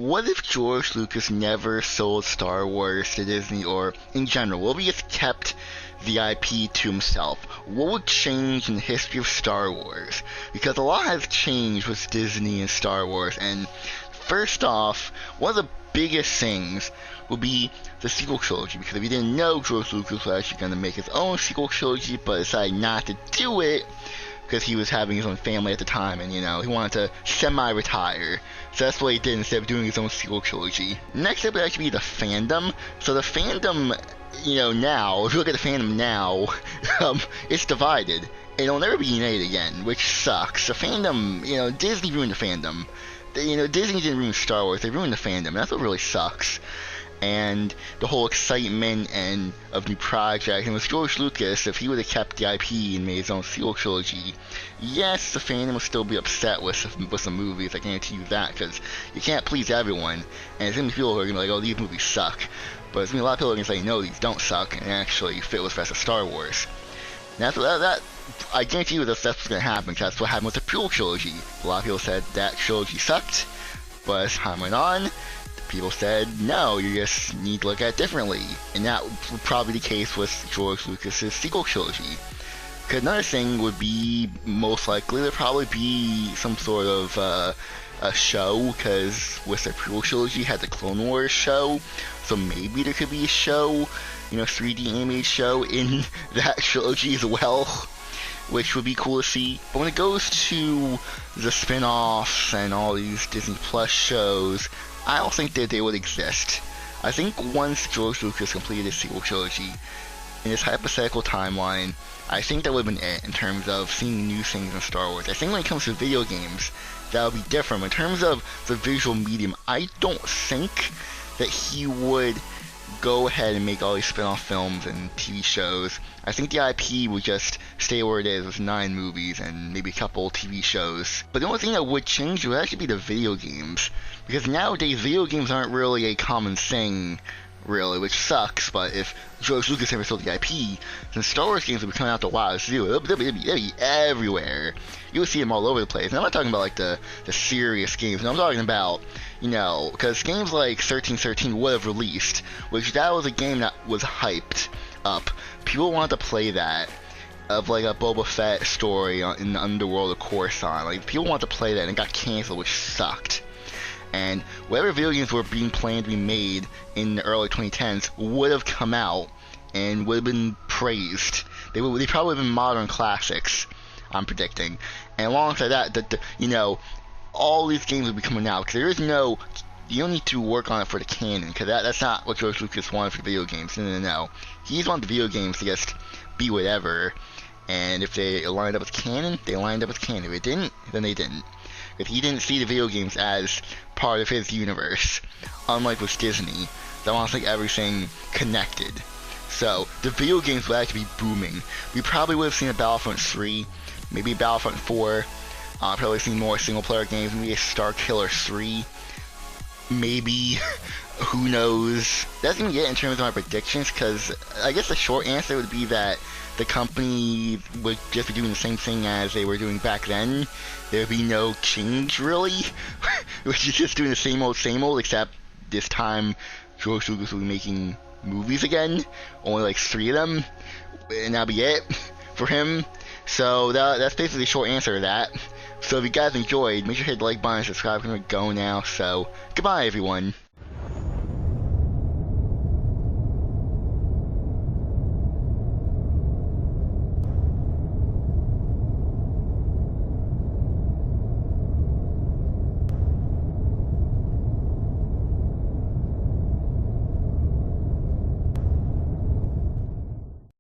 what if George Lucas never sold Star Wars to Disney, or in general, what if he just kept the IP to himself? What would change in the history of Star Wars? Because a lot has changed with Disney and Star Wars, and first off, one of the biggest things would be the sequel trilogy, because if you didn't know, George Lucas was actually going to make his own sequel trilogy, but decided not to do it because he was having his own family at the time, and, you know, he wanted to semi-retire. So that's what he did instead of doing his own sequel trilogy. Next up would actually be the fandom. So the fandom, you know, now, if you look at the fandom now, it's divided. It'll never be united again, which sucks. The fandom, you know, Disney ruined the fandom. You know, Disney didn't ruin Star Wars, they ruined the fandom, and that's what really sucks. And the whole excitement and of new projects, and with George Lucas, if he would have kept the IP and made his own sequel trilogy, yes, the fandom would still be upset with the movies, I guarantee you that, because you can't please everyone, and there's going to be people who are going to be like, oh, these movies suck, but there's going to be a lot of people who are going to say, no, these don't suck, and actually fit with the rest of Star Wars. And that I guarantee you that's what's going to happen, because that's what happened with the prequel trilogy. A lot of people said that trilogy sucked, but as time went on, people said, no, you just need to look at it differently. And that would probably be the case with George Lucas's sequel trilogy. Because another thing would be, most likely, there'd probably be some sort of a show, because with the prequel trilogy, you had the Clone Wars show, so maybe there could be a show, you know, 3D animated show in that trilogy as well, which would be cool to see. But when it goes to the spin-offs and all these Disney Plus shows, I don't think that they would exist. I think once George Lucas completed his sequel trilogy, in this hypothetical timeline, I think that would have been it in terms of seeing new things in Star Wars. I think when it comes to video games, that would be different. In terms of the visual medium, I don't think that he would go ahead and make all these spin-off films and TV shows. I think the IP would just stay where it is with 9 movies and maybe a couple TV shows. But the only thing that would change would actually be the video games. Because nowadays, video games aren't really a common thing, really, which sucks. But if George Lucas never sold the IP, then Star Wars games would be coming out the wild too. They'll be everywhere. You'll see them all over the place. And I'm not talking about like the serious games. No, I'm talking about, you know, because games like 1313 would have released, which that was a game that was hyped up. People wanted to play that, of like a Boba Fett story in the underworld of Coruscant. Like, people wanted to play that and it got canceled, which sucked. And whatever video games were being planned to be made in the early 2010s would have come out and would have been praised. They probably would have been modern classics, I'm predicting. And alongside that, you know, all these games would be coming out, because there is no, you don't need to work on it for the canon, because that's not what George Lucas wanted for video games. No. He just wanted the video games to just be whatever, and if they lined up with canon, they lined up with canon. If it didn't, then they didn't. If he didn't see the video games as part of his universe, unlike with Disney, that wants like everything connected. So the video games would actually be booming. We probably would have seen a Battlefront 3, maybe Battlefront 4, probably seen more single player games, maybe a Star Killer 3, maybe, who knows. That's gonna be it in terms of my predictions, because I guess the short answer would be that the company would just be doing the same thing as they were doing back then. There would be no change, really. Which is just doing the same old, except this time George Lucas will be making movies again. Only like 3 of them. And that'll be it for him. So that's basically the short answer to that. So if you guys enjoyed, make sure to hit the like button and subscribe. I'm gonna go now. So goodbye, everyone.